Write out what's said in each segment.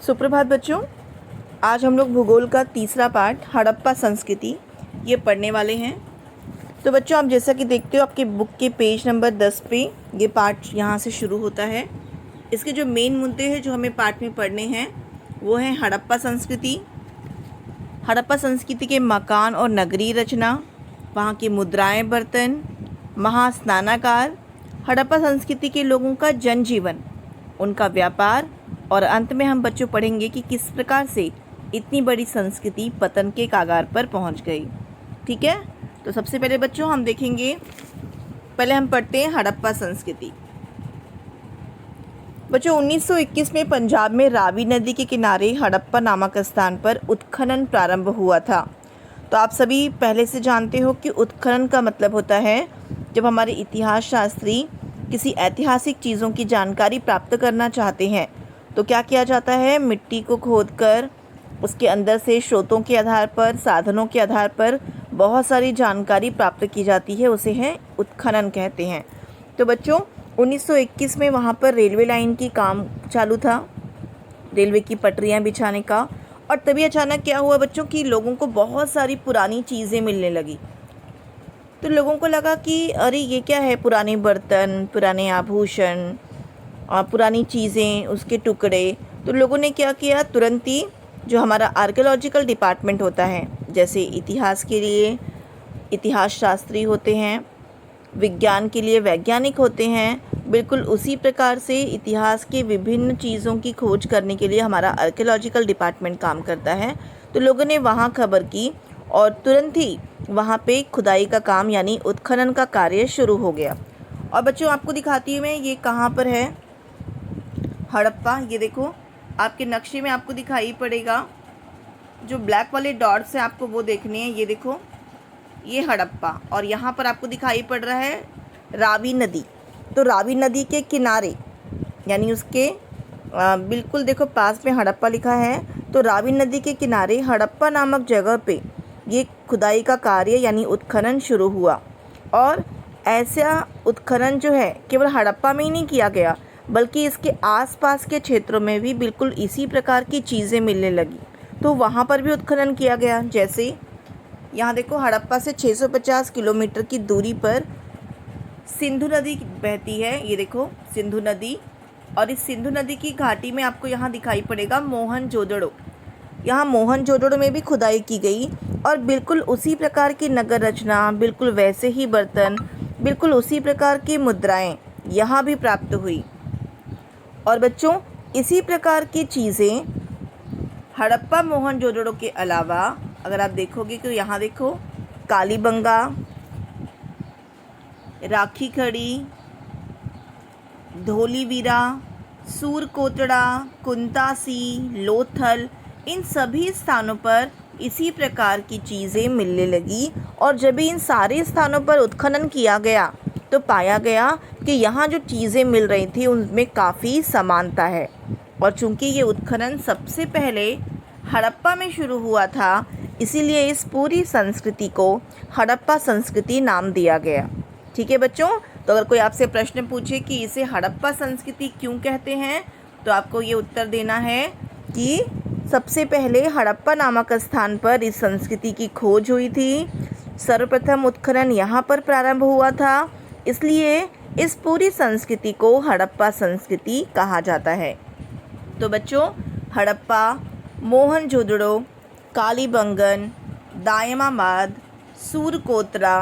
सुप्रभात बच्चों। आज हम लोग भूगोल का तीसरा पार्ट हड़प्पा संस्कृति ये पढ़ने वाले हैं। तो बच्चों, आप जैसा कि देखते हो आपके बुक के पेज नंबर 10 पे ये पार्ट यहाँ से शुरू होता है। इसके जो मेन मुद्दे हैं जो हमें पार्ट में पढ़ने हैं वो हैं हड़प्पा संस्कृति, हड़प्पा संस्कृति के मकान और नगरीय रचना, वहाँ की मुद्राएं बर्तन, महास्नानागार, हड़प्पा संस्कृति के लोगों का जनजीवन, उनका व्यापार, और अंत में हम बच्चों पढ़ेंगे कि किस प्रकार से इतनी बड़ी संस्कृति पतन के कागार पर पहुंच गई। ठीक है, तो सबसे पहले बच्चों हम देखेंगे, पहले हम पढ़ते हैं हड़प्पा संस्कृति। बच्चों 1921 में पंजाब में रावी नदी के किनारे हड़प्पा नामक स्थान पर उत्खनन प्रारंभ हुआ था। तो आप सभी पहले से जानते हो कि उत्खनन का मतलब होता है जब हमारे इतिहास शास्त्री किसी ऐतिहासिक चीज़ों की जानकारी प्राप्त करना चाहते हैं तो क्या किया जाता है, मिट्टी को खोदकर उसके अंदर से स्रोतों के आधार पर, साधनों के आधार पर बहुत सारी जानकारी प्राप्त की जाती है, उसे है उत्खनन कहते हैं। तो बच्चों 1921 में वहाँ पर रेलवे लाइन की काम चालू था, रेलवे की पटरियाँ बिछाने का, और तभी अचानक क्या हुआ बच्चों कि लोगों को बहुत सारी पुरानी चीज़ें मिलने लगी। तो लोगों को लगा कि अरे ये क्या है, पुराने बर्तन, पुराने आभूषण, पुरानी चीज़ें, उसके टुकड़े। तो लोगों ने क्या किया, तुरंत ही जो हमारा आर्कियोलॉजिकल डिपार्टमेंट होता है, जैसे इतिहास के लिए इतिहास शास्त्री होते हैं, विज्ञान के लिए वैज्ञानिक होते हैं, बिल्कुल उसी प्रकार से इतिहास के विभिन्न चीज़ों की खोज करने के लिए हमारा आर्कियोलॉजिकल डिपार्टमेंट काम करता है। तो लोगों ने वहाँ खबर की और तुरंत ही वहाँ पे खुदाई का काम यानी उत्खनन का कार्य शुरू हो गया। और बच्चों आपको दिखाती हूँ मैं, ये कहाँ पर है हड़प्पा। ये देखो आपके नक्शे में आपको दिखाई पड़ेगा, जो ब्लैक वाले डॉट्स हैं आपको वो देखने हैं। ये देखो ये हड़प्पा, और यहाँ पर आपको दिखाई पड़ रहा है रावी नदी। तो रावी नदी के किनारे यानी उसके बिल्कुल देखो पास में हड़प्पा लिखा है। तो रावी नदी के किनारे हड़प्पा नामक जगह पे ये खुदाई का कार्य यानी उत्खनन शुरू हुआ। और ऐसा उत्खनन जो है केवल हड़प्पा में ही नहीं किया गया, बल्कि इसके आसपास के क्षेत्रों में भी बिल्कुल इसी प्रकार की चीज़ें मिलने लगी। तो वहाँ पर भी उत्खनन किया गया। जैसे यहाँ देखो हड़प्पा से 650 किलोमीटर की दूरी पर सिंधु नदी बहती है। ये देखो सिंधु नदी, और इस सिंधु नदी की घाटी में आपको यहाँ दिखाई पड़ेगा मोहनजोदड़ो। यहाँ मोहनजोदड़ो में भी खुदाई की गई और बिल्कुल उसी प्रकार की नगर रचना, बिल्कुल वैसे ही बर्तन, बिल्कुल उसी प्रकार की मुद्राएं यहाँ भी प्राप्त हुई। और बच्चों इसी प्रकार की चीज़ें हड़प्पा मोहनजोदड़ो के अलावा अगर आप देखोगे तो यहाँ देखो कालीबंगा, राखी खड़ी, धोलीवीरा, सूरकोटड़ा, कुंतासी, लोथल, इन सभी स्थानों पर इसी प्रकार की चीज़ें मिलने लगी। और जब इन सारे स्थानों पर उत्खनन किया गया तो पाया गया कि यहाँ जो चीज़ें मिल रही थी उनमें काफ़ी समानता है। और चूंकि ये उत्खनन सबसे पहले हड़प्पा में शुरू हुआ था, इसीलिए इस पूरी संस्कृति को हड़प्पा संस्कृति नाम दिया गया। ठीक है बच्चों, तो अगर कोई आपसे प्रश्न पूछे कि इसे हड़प्पा संस्कृति क्यों कहते हैं, तो आपको ये उत्तर देना है कि सबसे पहले हड़प्पा नामक स्थान पर इस संस्कृति की खोज हुई थी, सर्वप्रथम उत्खनन यहाँ पर प्रारंभ हुआ था, इसलिए इस पूरी संस्कृति को हड़प्पा संस्कृति कहा जाता है। तो बच्चों हड़प्पा, मोहनजोदड़ो, कालीबंगन, दायमाबाद, सूरकोतरा,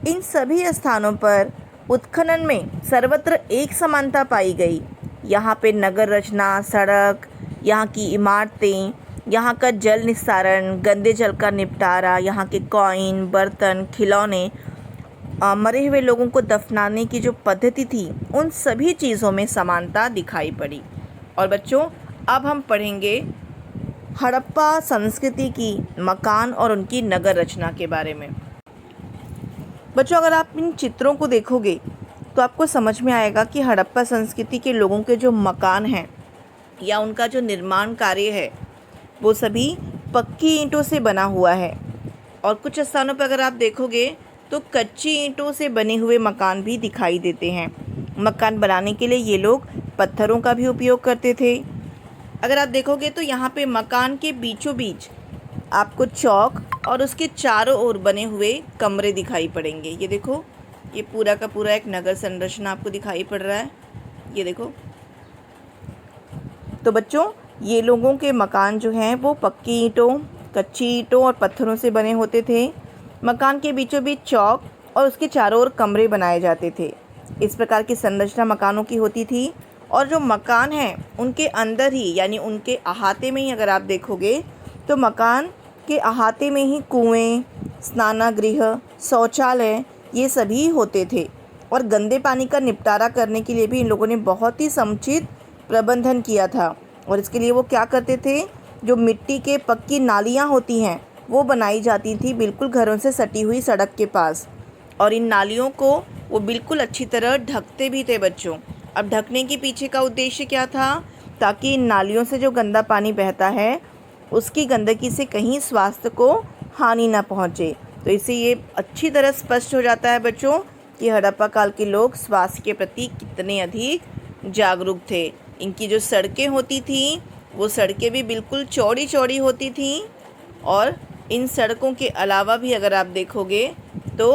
इन सभी स्थानों पर उत्खनन में सर्वत्र एक समानता पाई गई। यहाँ पे नगर रचना, सड़क, यहाँ की इमारतें, यहाँ का जल निस्तारण, गंदे जल का निपटारा, यहाँ के कॉइन, बर्तन, खिलौने, मरे हुए लोगों को दफनाने की जो पद्धति थी, उन सभी चीज़ों में समानता दिखाई पड़ी। और बच्चों अब हम पढ़ेंगे हड़प्पा संस्कृति की मकान और उनकी नगर रचना के बारे में। बच्चों अगर आप इन चित्रों को देखोगे तो आपको समझ में आएगा कि हड़प्पा संस्कृति के लोगों के जो मकान हैं या उनका जो निर्माण कार्य है वो सभी पक्की ईंटों से बना हुआ है। और कुछ स्थानों पर अगर आप देखोगे तो कच्ची ईंटों से बने हुए मकान भी दिखाई देते हैं। मकान बनाने के लिए ये लोग पत्थरों का भी उपयोग करते थे। अगर आप देखोगे तो यहाँ पे मकान के बीचों बीच आपको चौक और उसके चारों ओर बने हुए कमरे दिखाई पड़ेंगे। ये देखो, ये पूरा का पूरा एक नगर संरचना आपको दिखाई पड़ रहा है। ये देखो, तो बच्चों ये लोगों के मकान जो हैं वो पक्की ईंटों, कच्ची ईंटों और पत्थरों से बने होते थे। मकान के बीचों बीच चौक और उसके चारों ओर कमरे बनाए जाते थे। इस प्रकार की संरचना मकानों की होती थी। और जो मकान हैं उनके अंदर ही, यानी उनके अहाते में ही अगर आप देखोगे तो मकान के अहाते में ही कुएं, स्नानागृह, शौचालय ये सभी होते थे। और गंदे पानी का निपटारा करने के लिए भी इन लोगों ने बहुत ही समुचित प्रबंधन किया था। और इसके लिए वो क्या करते थे, जो मिट्टी के पक्की नालियाँ होती हैं वो बनाई जाती थी बिल्कुल घरों से सटी हुई सड़क के पास। और इन नालियों को वो बिल्कुल अच्छी तरह ढकते भी थे बच्चों। अब ढकने के पीछे का उद्देश्य क्या था, ताकि इन नालियों से जो गंदा पानी बहता है उसकी गंदगी से कहीं स्वास्थ्य को हानि ना पहुँचे। तो इससे ये अच्छी तरह स्पष्ट हो जाता है बच्चों कि हड़प्पा काल के लोग स्वास्थ्य के प्रति कितने अधिक जागरूक थे। इनकी जो सड़कें होती थी वो सड़कें भी बिल्कुल चौड़ी चौड़ी होती थी। और इन सड़कों के अलावा भी अगर आप देखोगे तो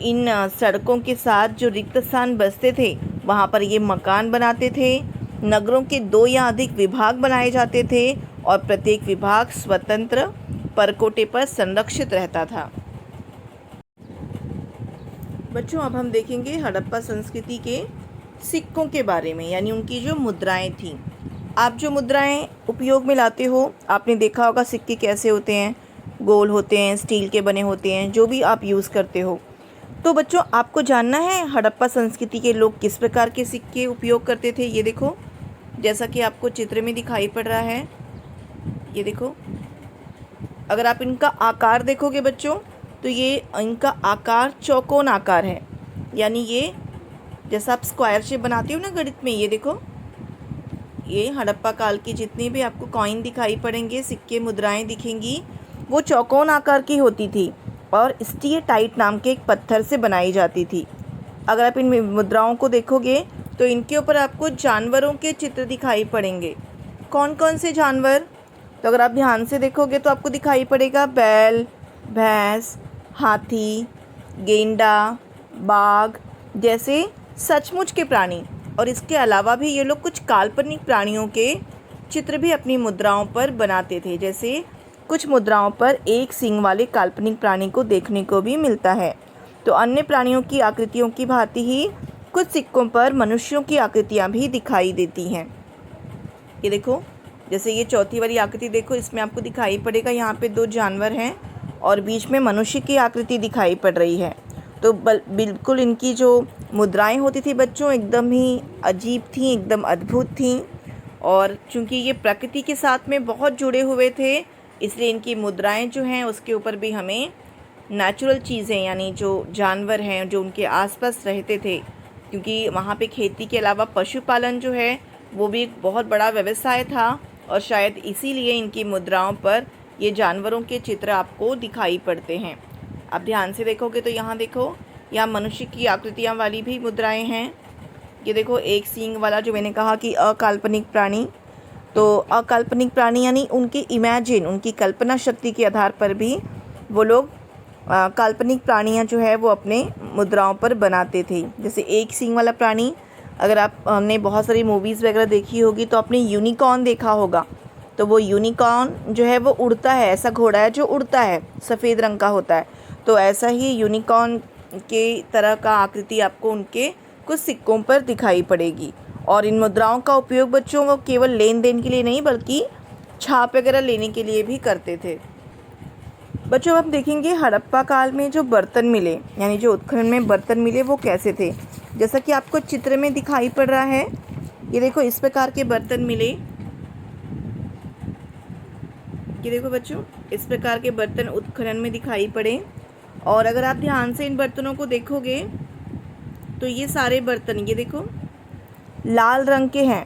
इन सड़कों के साथ जो रिक्त स्थान बचते थे वहाँ पर ये मकान बनाते थे। नगरों के 2 या अधिक विभाग बनाए जाते थे और प्रत्येक विभाग स्वतंत्र परकोटे पर संरक्षित रहता था। बच्चों अब हम देखेंगे हड़प्पा संस्कृति के सिक्कों के बारे में, यानी उनकी जो मुद्राएं थीं। आप जो मुद्राएं उपयोग में लाते हो, आपने देखा होगा सिक्के कैसे होते हैं, गोल होते हैं, स्टील के बने होते हैं, जो भी आप यूज़ करते हो। तो बच्चों आपको जानना है हड़प्पा संस्कृति के लोग किस प्रकार के सिक्के उपयोग करते थे। ये देखो, जैसा कि आपको चित्र में दिखाई पड़ रहा है, ये देखो। अगर आप इनका आकार देखोगे बच्चों तो ये इनका आकार चौकोन आकार है, यानी ये जैसा आप स्क्वायर शेप बनाते हो ना गणित में। ये देखो, ये हड़प्पा काल की जितनी भी आपको कॉइन दिखाई पड़ेंगे, सिक्के मुद्राएं दिखेंगी, वो चौकोन आकार की होती थी और स्टीएटाइट नाम के एक पत्थर से बनाई जाती थी। अगर आप इन मुद्राओं को देखोगे तो इनके ऊपर आपको जानवरों के चित्र दिखाई पड़ेंगे। कौन कौन से जानवर, तो अगर आप ध्यान से देखोगे तो आपको दिखाई पड़ेगा बैल, भैंस, हाथी, गेंडा, बाघ जैसे सचमुच के प्राणी। और इसके अलावा भी ये लोग कुछ काल्पनिक प्राणियों के चित्र भी अपनी मुद्राओं पर बनाते थे। जैसे कुछ मुद्राओं पर एक सींग वाले काल्पनिक प्राणी को देखने को भी मिलता है। तो अन्य प्राणियों की आकृतियों की भांति ही कुछ सिक्कों पर मनुष्यों की आकृतियाँ भी दिखाई देती हैं। ये देखो, जैसे ये चौथी वाली आकृति देखो, इसमें आपको दिखाई पड़ेगा यहाँ पे 2 जानवर हैं और बीच में मनुष्य की आकृति दिखाई पड़ रही है। तो बिल्कुल इनकी जो मुद्राएं होती थी बच्चों एकदम ही अजीब थी, एकदम अद्भुत थी। और चूंकि ये प्रकृति के साथ में बहुत जुड़े हुए थे, इसलिए इनकी मुद्राएं जो हैं उसके ऊपर भी हमें नेचुरल चीज़ें, यानी जो जानवर हैं जो उनके आसपास रहते थे, क्योंकि वहाँ पे खेती के अलावा पशुपालन जो है वो भी एक बहुत बड़ा व्यवसाय था। और शायद इसीलिए इनकी मुद्राओं पर ये जानवरों के चित्र आपको दिखाई पड़ते हैं। आप ध्यान से देखोगे तो यहाँ देखो, यहाँ मनुष्य की आकृतियाँ वाली भी मुद्राएं हैं। ये देखो, एक सींग वाला, जो मैंने कहा कि अकाल्पनिक प्राणी। तो अकाल्पनिक प्राणी यानी उनकी कल्पना शक्ति के आधार पर भी वो लोग काल्पनिक प्राणियाँ जो है वो अपने मुद्राओं पर बनाते थे। जैसे एक सींग वाला प्राणी, अगर हमने बहुत सारी मूवीज़ वगैरह देखी होगी तो आपने यूनिकॉर्न देखा होगा। तो वो यूनिकॉर्न जो है वो उड़ता है, ऐसा घोड़ा है जो उड़ता है, सफ़ेद रंग का होता है। तो ऐसा ही यूनिकॉर्न के तरह का आकृति आपको उनके कुछ सिक्कों पर दिखाई पड़ेगी। और इन मुद्राओं का उपयोग बच्चों वो केवल लेन देन के लिए नहीं बल्कि छाप वगैरह लेने के लिए भी करते थे। बच्चों अब देखेंगे हड़प्पा काल में जो बर्तन मिले, यानी जो उत्खनन में बर्तन मिले वो कैसे थे। जैसा कि आपको चित्र में दिखाई पड़ रहा है, ये देखो इस प्रकार के बर्तन मिले। ये देखो बच्चों, इस प्रकार के बर्तन उत्खनन में दिखाई पड़े। और अगर आप ध्यान से इन बर्तनों को देखोगे तो ये सारे बर्तन, ये देखो, लाल रंग के हैं।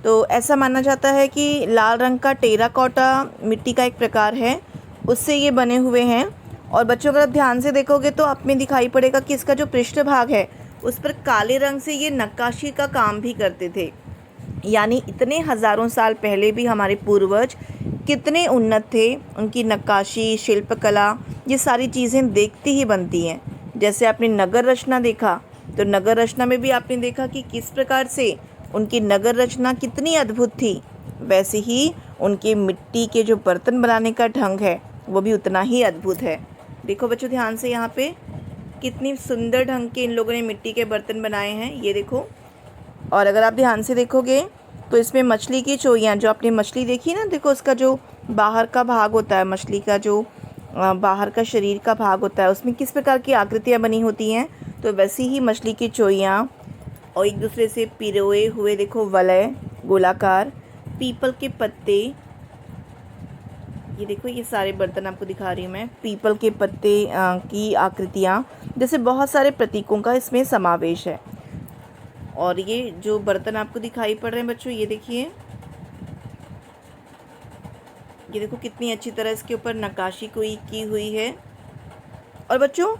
तो ऐसा माना जाता है कि लाल रंग का टेराकोटा मिट्टी का एक प्रकार है, उससे ये बने हुए हैं। और बच्चों अगर आप ध्यान से देखोगे तो आप में दिखाई पड़ेगा कि इसका जो पृष्ठ भाग है उस पर काले रंग से ये नक्काशी का काम भी करते थे। यानी इतने हज़ारों साल पहले भी हमारे पूर्वज कितने उन्नत थे। उनकी नक्काशी, शिल्पकला, ये सारी चीज़ें देखती ही बनती हैं। जैसे आपने नगर रचना देखा, तो नगर रचना में भी आपने देखा कि किस प्रकार से उनकी नगर रचना कितनी अद्भुत थी। वैसे ही उनके मिट्टी के जो बर्तन बनाने का ढंग है वो भी उतना ही अद्भुत है। देखो बच्चों ध्यान से, यहाँ पे कितनी सुंदर ढंग के इन लोगों ने मिट्टी के बर्तन बनाए हैं, ये देखो। और अगर आप ध्यान से देखोगे तो इसमें मछली की चोइयाँ, जो आपने मछली देखी ना, देखो उसका जो बाहर का भाग होता है, मछली का जो बाहर का शरीर का भाग होता है, उसमें किस प्रकार की आकृतियाँ बनी होती हैं। तो वैसी ही मछली की चोइयाँ और एक दूसरे से पिरोए हुए देखो वलय, गोलाकार, पीपल के पत्ते, ये देखो ये सारे बर्तन आपको दिखा रही हूँ मैं। पीपल के पत्ते की आकृतियाँ, जैसे बहुत सारे प्रतीकों का इसमें समावेश है। और ये जो बर्तन आपको दिखाई पड़ रहे हैं बच्चों, ये देखिए, ये देखो कितनी अच्छी तरह इसके ऊपर नक्काशी कोई की हुई है। और बच्चों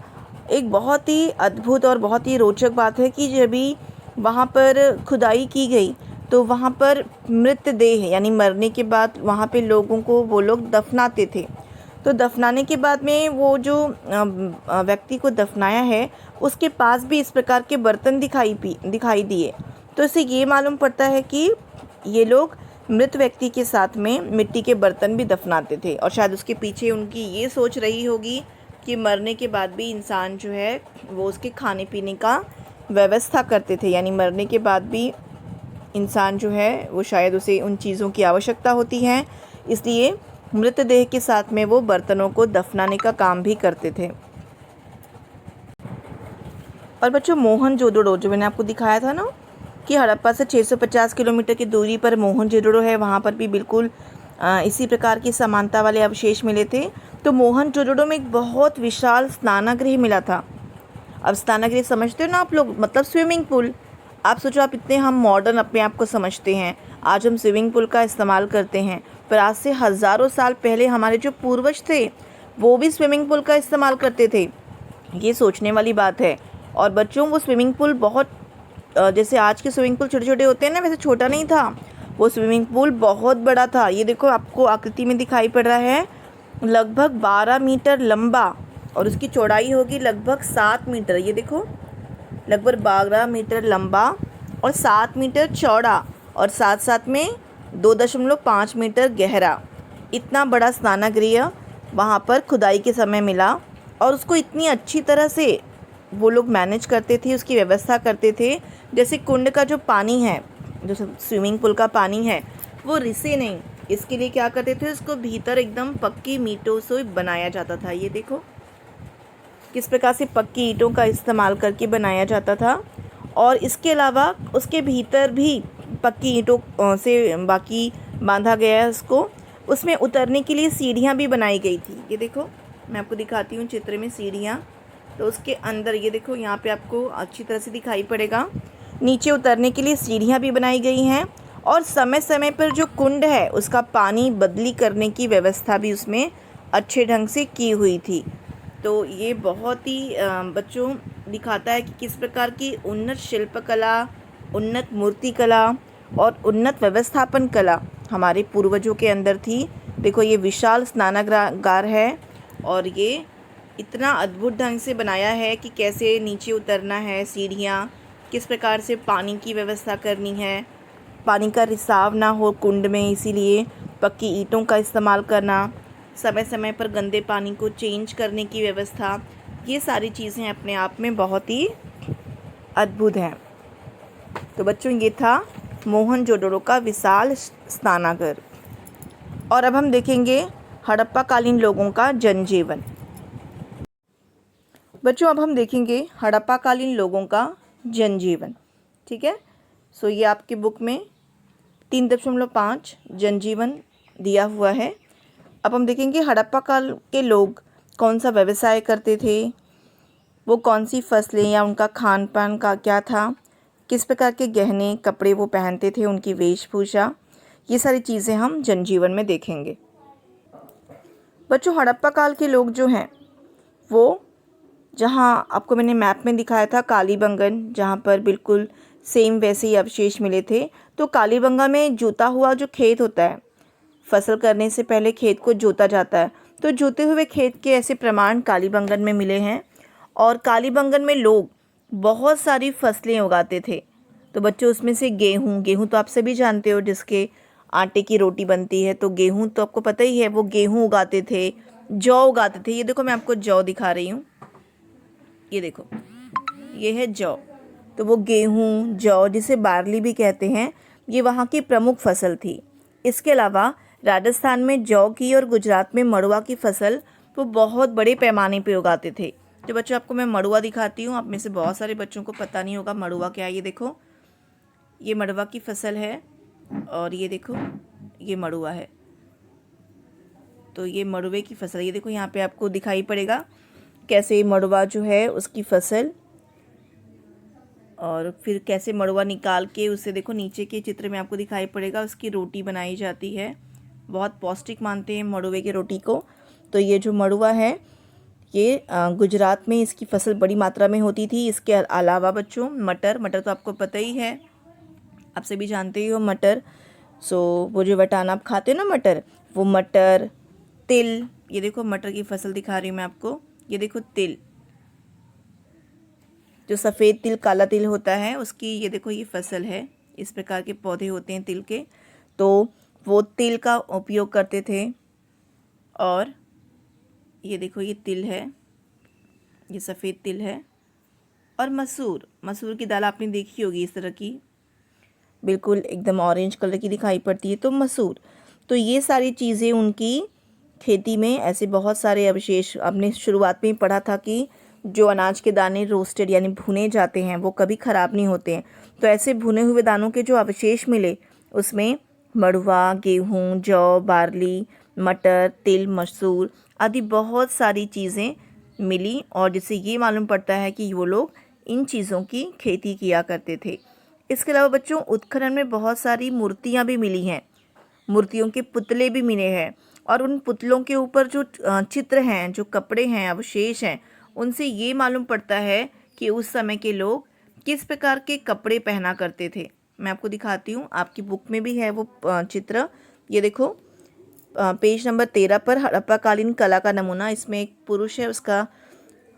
एक बहुत ही अद्भुत और बहुत ही रोचक बात है कि जब भी वहाँ पर खुदाई की गई तो वहाँ पर मृतदेह यानी मरने के बाद वहाँ पे लोगों को वो लोग दफनाते थे। तो दफनाने के बाद में वो जो व्यक्ति को दफनाया है उसके पास भी इस प्रकार के बर्तन दिखाई दिए। तो इससे ये मालूम पड़ता है कि ये लोग मृत व्यक्ति के साथ में मिट्टी के बर्तन भी दफनाते थे। और शायद उसके पीछे उनकी ये सोच रही होगी कि मरने के बाद भी इंसान जो है वो उसके खाने पीने का व्यवस्था करते थे, यानी मरने के बाद भी इंसान जो है वो शायद उसे उन चीज़ों की आवश्यकता होती है, इसलिए मृतदेह के साथ में वो बर्तनों को दफनाने का काम भी करते थे। और बच्चों मोहनजोदड़ो जो मैंने आपको दिखाया था ना कि हड़प्पा से 650 किलोमीटर की दूरी पर मोहनजोदड़ो है, वहाँ पर भी बिल्कुल इसी प्रकार की समानता वाले अवशेष मिले थे। तो मोहनजोदड़ो में एक बहुत विशाल स्नानागृह मिला था। अब स्नानागृह समझते हो ना आप लोग, मतलब स्विमिंग पूल। आप सोचो, आप इतने हम मॉडर्न अपने आप को समझते हैं, आज हम स्विमिंग पूल का इस्तेमाल करते हैं, पर आज से हज़ारों साल पहले हमारे जो पूर्वज थे वो भी स्विमिंग पूल का इस्तेमाल करते थे। ये सोचने वाली बात है। और बच्चों वो स्विमिंग पूल बहुत जैसे आज के स्विमिंग पूल छोटे छोटे होते हैं ना, वैसे छोटा नहीं था, वो स्विमिंग पूल बहुत बड़ा था। ये देखो आपको आकृति में दिखाई पड़ रहा है, लगभग 12 मीटर लंबा और उसकी चौड़ाई होगी लगभग 7 मीटर। ये देखो लगभग 12 मीटर लंबा और 7 मीटर चौड़ा और साथ साथ में 2.5 मीटर गहरा, इतना बड़ा स्नानागृह वहाँ पर खुदाई के समय मिला। और उसको इतनी अच्छी तरह से वो लोग मैनेज करते थे, उसकी व्यवस्था करते थे। जैसे कुंड का जो पानी है, जो स्विमिंग पूल का पानी है, वो रिसे नहीं, इसके लिए क्या करते थे, उसको भीतर एकदम पक्की ईंटों से बनाया जाता था। ये देखो किस प्रकार से पक्की ईंटों का इस्तेमाल करके बनाया जाता था। और इसके अलावा उसके भीतर भी पक्की ईंटों से बाकी बांधा गया है उसको। उसमें उतरने के लिए सीढ़ियाँ भी बनाई गई थी। ये देखो मैं आपको दिखाती हूँ चित्र में सीढ़ियाँ। तो उसके अंदर ये देखो, यहाँ पे आपको अच्छी तरह से दिखाई पड़ेगा, नीचे उतरने के लिए सीढ़ियाँ भी बनाई गई हैं। और समय समय पर जो कुंड है उसका पानी बदली करने की व्यवस्था भी उसमें अच्छे ढंग से की हुई थी। तो ये बहुत ही बच्चों दिखाता है कि किस प्रकार की उन्नत शिल्पकला, उन्नत मूर्तिकला और उन्नत व्यवस्थापन कला हमारे पूर्वजों के अंदर थी। देखो ये विशाल स्नानागार है और ये इतना अद्भुत ढंग से बनाया है कि कैसे नीचे उतरना है, सीढ़ियाँ, किस प्रकार से पानी की व्यवस्था करनी है, पानी का रिसाव ना हो कुंड में, इसीलिए पक्की ईंटों का इस्तेमाल करना, समय समय पर गंदे पानी को चेंज करने की व्यवस्था, ये सारी चीज़ें अपने आप में बहुत ही अद्भुत हैं। तो बच्चों ये था मोहनजोदड़ो का विशाल स्नानागार। और अब हम देखेंगे हड़प्पा कालीन लोगों का जनजीवन। बच्चों अब हम देखेंगे हड़प्पा कालीन लोगों का जनजीवन। ठीक है, सो ये आपकी बुक में 3.5 जनजीवन दिया हुआ है। अब हम देखेंगे हड़प्पा काल के लोग कौन सा व्यवसाय करते थे, वो कौन सी फसलें या उनका खान पान का क्या था, किस प्रकार के गहने कपड़े वो पहनते थे, उनकी वेशभूषा, ये सारी चीज़ें हम जनजीवन में देखेंगे। बच्चों हड़प्पा काल के लोग जो हैं वो, जहाँ आपको मैंने मैप में दिखाया था कालीबंगन, जहाँ पर बिल्कुल सेम वैसे ही अवशेष मिले थे। तो कालीबंगा में जोता हुआ जो खेत होता है, फसल करने से पहले खेत को जोता जाता है, तो जोते हुए खेत के ऐसे प्रमाण कालीबंगन में मिले हैं। और कालीबंगन में लोग बहुत सारी फसलें उगाते थे। तो बच्चों उसमें से गेहूँ, गेहूँ तो आप सभी जानते हो जिसके आटे की रोटी बनती है, तो गेहूँ तो आपको पता ही है, वो गेहूँ उगाते थे, जौ उगाते थे। ये देखो मैं आपको जौ दिखा रही हूँ, ये देखो ये है जौ। तो वो गेहूँ, जौ जिसे बार्ली भी कहते हैं, ये वहाँ की प्रमुख फसल थी। इसके अलावा राजस्थान में जौ की और गुजरात में मड़ुआ की फसल वो बहुत बड़े पैमाने पे उगाते थे। तो बच्चों आपको मैं मड़ुआ दिखाती हूँ। आप में से बहुत सारे बच्चों को पता नहीं होगा मड़ुआ क्या है। ये देखो, ये मड़ुआ की फसल है और ये देखो ये मड़ुआ है। तो ये मड़ुए की फसल, ये देखो यहाँ पे आपको दिखाई पड़ेगा कैसे मड़ुआ जो है उसकी फसल, और फिर कैसे मड़ुआ निकाल के उससे देखो नीचे के चित्र में आपको दिखाई पड़ेगा उसकी रोटी बनाई जाती है। बहुत पौष्टिक मानते हैं मड़ुए की रोटी को। तो ये जो मड़ुआ है ये गुजरात में इसकी फसल बड़ी मात्रा में होती थी। इसके अलावा बच्चों मटर, मटर तो आपको पता ही है, आप सभी जानते ही हो मटर। वो जो वटाना आप खाते हो ना मटर, वो मटर, तिल, ये देखो मटर की फसल दिखा रही हूँ मैं आपको। ये देखो तिल, जो सफ़ेद तिल काला तिल होता है उसकी ये देखो ये फसल है। इस प्रकार के पौधे होते हैं तिल के, तो वो तिल का उपयोग करते थे। और ये देखो ये तिल है, ये सफ़ेद तिल है। और मसूर, मसूर की दाल आपने देखी होगी, इस तरह की बिल्कुल एकदम ऑरेंज कलर की दिखाई पड़ती है, तो मसूर। तो ये सारी चीज़ें उनकी खेती में ऐसे बहुत सारे अवशेष, आपने शुरुआत में ही पढ़ा था कि जो अनाज के दाने रोस्टेड यानी भुने जाते हैं वो कभी ख़राब नहीं होते हैं। तो ऐसे भुने हुए दानों के जो अवशेष मिले उसमें मड़ुआ, गेहूँ, जौ, बार्ली, मटर, तिल, मसूर आदि बहुत सारी चीज़ें मिली, और जिससे ये मालूम पड़ता है कि वो लोग इन चीज़ों की खेती किया करते थे। इसके अलावा बच्चों उत्खनन में बहुत सारी मूर्तियाँ भी मिली हैं, मूर्तियों के पुतले भी मिले हैं, और उन पुतलों के ऊपर जो चित्र हैं, जो कपड़े हैं, अवशेष हैं, उनसे ये मालूम पड़ता है कि उस समय के लोग किस प्रकार के कपड़े पहना करते थे। मैं आपको दिखाती हूँ, आपकी बुक में भी है वो चित्र। ये देखो पेज नंबर 13 पर हड़प्पा कालीन कला का नमूना। इसमें एक पुरुष है, उसका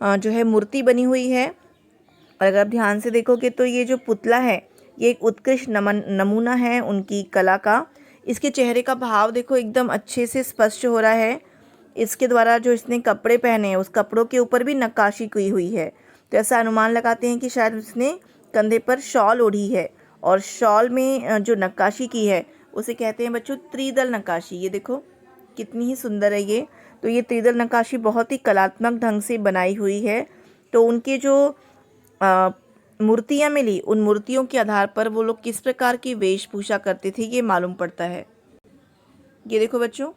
जो है मूर्ति बनी हुई है। और अगर आप ध्यान से देखोगे तो ये जो पुतला है ये एक उत्कृष्ट नमूना है उनकी कला का। इसके चेहरे का भाव देखो एकदम अच्छे से स्पष्ट हो रहा है। इसके द्वारा जो इसने कपड़े पहने हैं उस कपड़ों के ऊपर भी नक्काशी की हुई है। तो ऐसा अनुमान लगाते हैं कि शायद उसने कंधे पर शॉल ओढ़ी है, और शॉल में जो नक्काशी की है उसे कहते हैं बच्चों त्रिदल नक्काशी। ये देखो कितनी ही सुंदर है ये। तो ये त्रिदल नक्काशी बहुत ही कलात्मक ढंग से बनाई हुई है। तो उनके जो मूर्तियाँ मिली, उन मूर्तियों के आधार पर वो लोग किस प्रकार की वेशभूषा करते थे ये मालूम पड़ता है। ये देखो बच्चों,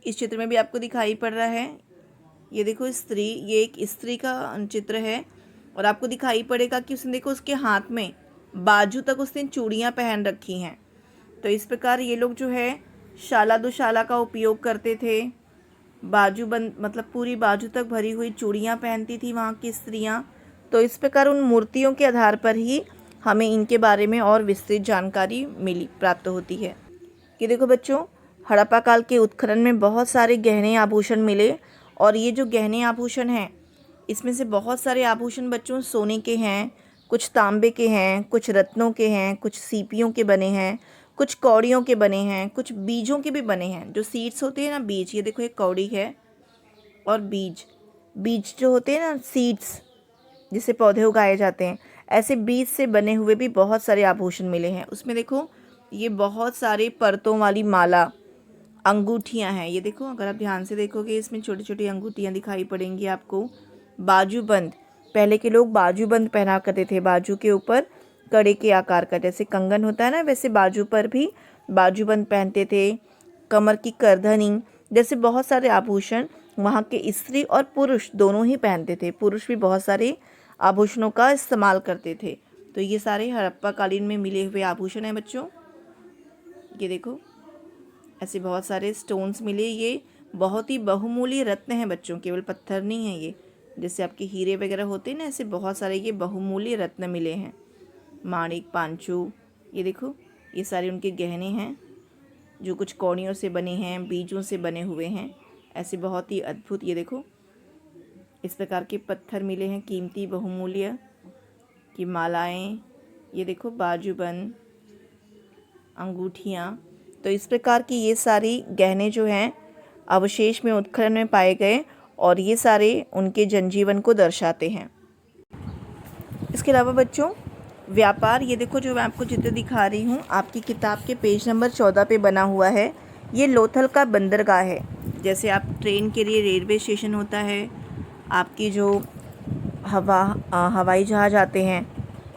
इस चित्र में भी आपको दिखाई पड़ रहा है, ये देखो स्त्री, ये एक स्त्री का चित्र है। और आपको दिखाई पड़ेगा कि उसने देखो उसके हाथ में बाजू तक उसने चूड़ियाँ पहन रखी हैं। तो इस प्रकार ये लोग जो है शाला दुशाला का उपयोग करते थे। बाजू बंद मतलब पूरी बाजू तक भरी हुई चूड़ियाँ पहनती थी वहाँ की स्त्रियाँ। तो इस प्रकार उन मूर्तियों के आधार पर ही हमें इनके बारे में और विस्तृत जानकारी प्राप्त होती है। ये देखो बच्चों, हड़प्पा काल के उत्खनन में बहुत सारे गहने आभूषण मिले, और ये जो गहने आभूषण हैं इसमें से बहुत सारे आभूषण बच्चों सोने के हैं, कुछ तांबे के हैं, कुछ रत्नों के हैं, कुछ सीपियों के बने हैं, कुछ कौड़ियों के बने हैं, कुछ बीजों के भी बने हैं। जो सीड्स होते हैं ना, बीज, ये देखो एक कौड़ी है, और बीज, बीज जो होते हैं ना सीड्स जिससे पौधे उगाए जाते हैं, ऐसे बीज से बने हुए भी बहुत सारे आभूषण मिले हैं। उसमें देखो ये बहुत सारे परतों वाली माला, अंगूठियां हैं। ये देखो अगर आप ध्यान से देखोगे इसमें छोटी छोटी अंगूठियां दिखाई पड़ेंगी आपको। बाजूबंद, पहले के लोग बाजूबंद पहना करते थे, बाजू के ऊपर कड़े के आकार का, जैसे कंगन होता है ना वैसे बाजू पर भी बाजूबंद पहनते थे। कमर की करधनी, जैसे बहुत सारे आभूषण वहाँ के स्त्री और पुरुष दोनों ही पहनते थे। पुरुष भी बहुत सारे आभूषणों का इस्तेमाल करते थे। तो ये सारे हड़प्पा कालीन में मिले हुए आभूषण हैं बच्चों। ये देखो ऐसे बहुत सारे स्टोन्स मिले, ये बहुत ही बहुमूल्य रत्न हैं बच्चों, केवल पत्थर नहीं है ये। जैसे आपके हीरे वगैरह होते हैं ना, ऐसे बहुत सारे ये बहुमूल्य रत्न मिले हैं। माणिक, पांचू, ये देखो ये सारे उनके गहने हैं जो कुछ कौड़ियों से बने हैं, बीजों से बने हुए हैं। ऐसे बहुत ही अद्भुत, ये देखो इस प्रकार के पत्थर मिले हैं, कीमती बहुमूल्य की मालाएं, ये देखो बाजूबंद, अंगूठियाँ। तो इस प्रकार की ये सारी गहने जो हैं अवशेष में उत्खनन में पाए गए और ये सारे उनके जनजीवन को दर्शाते हैं। इसके अलावा बच्चों व्यापार, ये देखो जो मैं आपको चित्र दिखा रही हूँ आपकी किताब के पेज नंबर 14 पे बना हुआ है। ये लोथल का बंदरगाह है। जैसे आप ट्रेन के लिए रेलवे स्टेशन होता है, आपकी जो हवाई जहाज़ आते हैं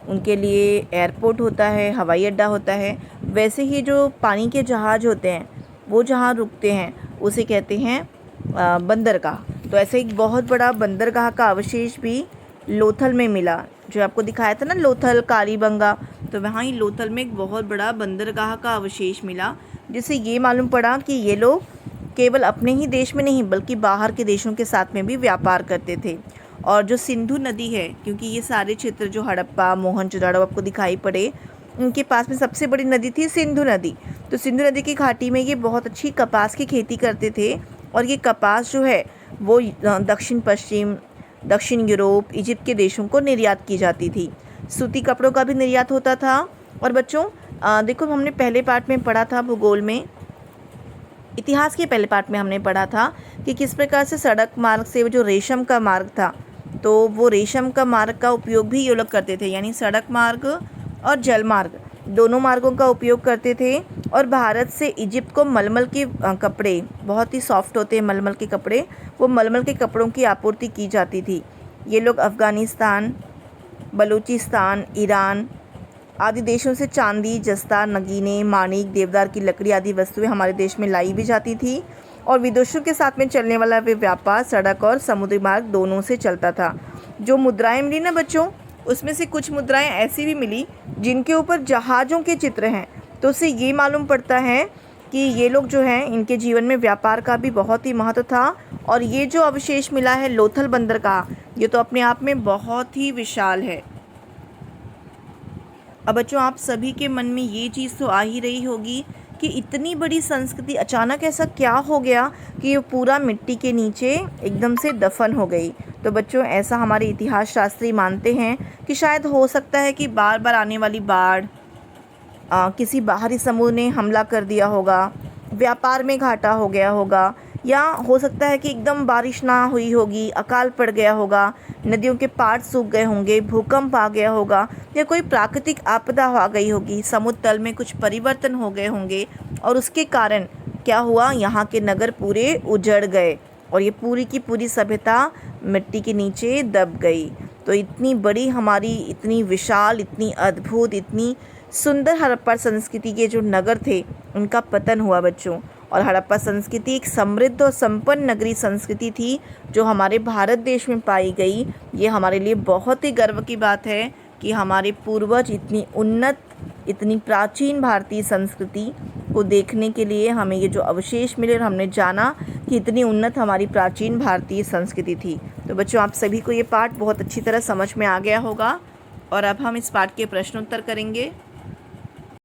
उनके लिए एयरपोर्ट होता है, हवाई अड्डा होता है, वैसे ही जो पानी के जहाज़ होते हैं वो जहाँ रुकते हैं उसे कहते हैं बंदरगाह। तो ऐसे एक बहुत बड़ा बंदरगाह का अवशेष भी लोथल में मिला, जो आपको दिखाया था ना लोथल कालीबंगा, तो वहाँ ही लोथल में एक बहुत बड़ा बंदरगाह का अवशेष मिला, जिससे ये मालूम पड़ा कि ये लोग केवल अपने ही देश में नहीं बल्कि बाहर के देशों के साथ में भी व्यापार करते थे। और जो सिंधु नदी है, क्योंकि ये सारे क्षेत्र जो हड़प्पा, मोहनजोदड़ो आपको दिखाई पड़े, उनके पास में सबसे बड़ी नदी थी सिंधु नदी। तो सिंधु नदी की घाटी में ये बहुत अच्छी कपास की खेती करते थे और ये कपास जो है वो दक्षिण पश्चिम, दक्षिण यूरोप, इजिप्ट के देशों को निर्यात की जाती थी। सूती कपड़ों का भी निर्यात होता था। और बच्चों देखो हमने पहले पार्ट में पढ़ा था, भूगोल में, इतिहास के पहले पार्ट में हमने पढ़ा था कि किस प्रकार से सड़क मार्ग से वो जो रेशम का मार्ग था, तो वो रेशम का मार्ग का उपयोग भी ये लोग करते थे, यानी सड़क मार्ग और जल मार्ग दोनों मार्गों का उपयोग करते थे। और भारत से इजिप्ट को मलमल के कपड़े, बहुत ही सॉफ्ट होते हैं मलमल के कपड़े, वो मलमल के कपड़ों की आपूर्ति की जाती थी। ये लोग अफ़गानिस्तान, बलूचिस्तान, ईरान आदि देशों से चांदी, जस्ता, नगीने, माणिक, देवदार की लकड़ी आदि वस्तुएं हमारे देश में लाई भी जाती थी। और विदेशों के साथ में चलने वाला वे व्यापार सड़क और समुद्री मार्ग दोनों से चलता था। जो मुद्राएं मिली ना बच्चों, उसमें से कुछ मुद्राएं ऐसी भी मिली जिनके ऊपर जहाज़ों के चित्र हैं। तो उससे ये मालूम पड़ता है कि ये लोग जो हैं इनके जीवन में व्यापार का भी बहुत ही महत्व था। और ये जो अवशेष मिला है लोथल बंदरगाह, ये तो अपने आप में बहुत ही विशाल है। अब बच्चों आप सभी के मन में ये चीज़ तो आ ही रही होगी कि इतनी बड़ी संस्कृति अचानक ऐसा क्या हो गया कि ये पूरा मिट्टी के नीचे एकदम से दफन हो गई। तो बच्चों ऐसा हमारे इतिहास शास्त्री मानते हैं कि शायद हो सकता है कि बार बार आने वाली बाढ़, किसी बाहरी समूह ने हमला कर दिया होगा, व्यापार में घाटा हो गया होगा, या हो सकता है कि एकदम बारिश ना हुई होगी, अकाल पड़ गया होगा, नदियों के पाट सूख गए होंगे, भूकंप आ गया होगा, या कोई प्राकृतिक आपदा आ गई होगी, समुद्र तल में कुछ परिवर्तन हो गए होंगे और उसके कारण क्या हुआ, यहाँ के नगर पूरे उजड़ गए और ये पूरी की पूरी सभ्यता मिट्टी के नीचे दब गई। तो इतनी बड़ी हमारी, इतनी विशाल, इतनी अद्भुत, इतनी सुंदर हड़प्पा संस्कृति के जो नगर थे उनका पतन हुआ बच्चों। और हड़प्पा संस्कृति एक समृद्ध और संपन्न नगरीय संस्कृति थी जो हमारे भारत देश में पाई गई। ये हमारे लिए बहुत ही गर्व की बात है कि हमारे पूर्वज इतनी उन्नत, इतनी प्राचीन भारतीय संस्कृति को देखने के लिए हमें ये जो अवशेष मिले और हमने जाना कि इतनी उन्नत हमारी प्राचीन भारतीय संस्कृति थी। तो बच्चों आप सभी को ये पाठ बहुत अच्छी तरह समझ में आ गया होगा और अब हम इस पाठ के प्रश्नोत्तर करेंगे।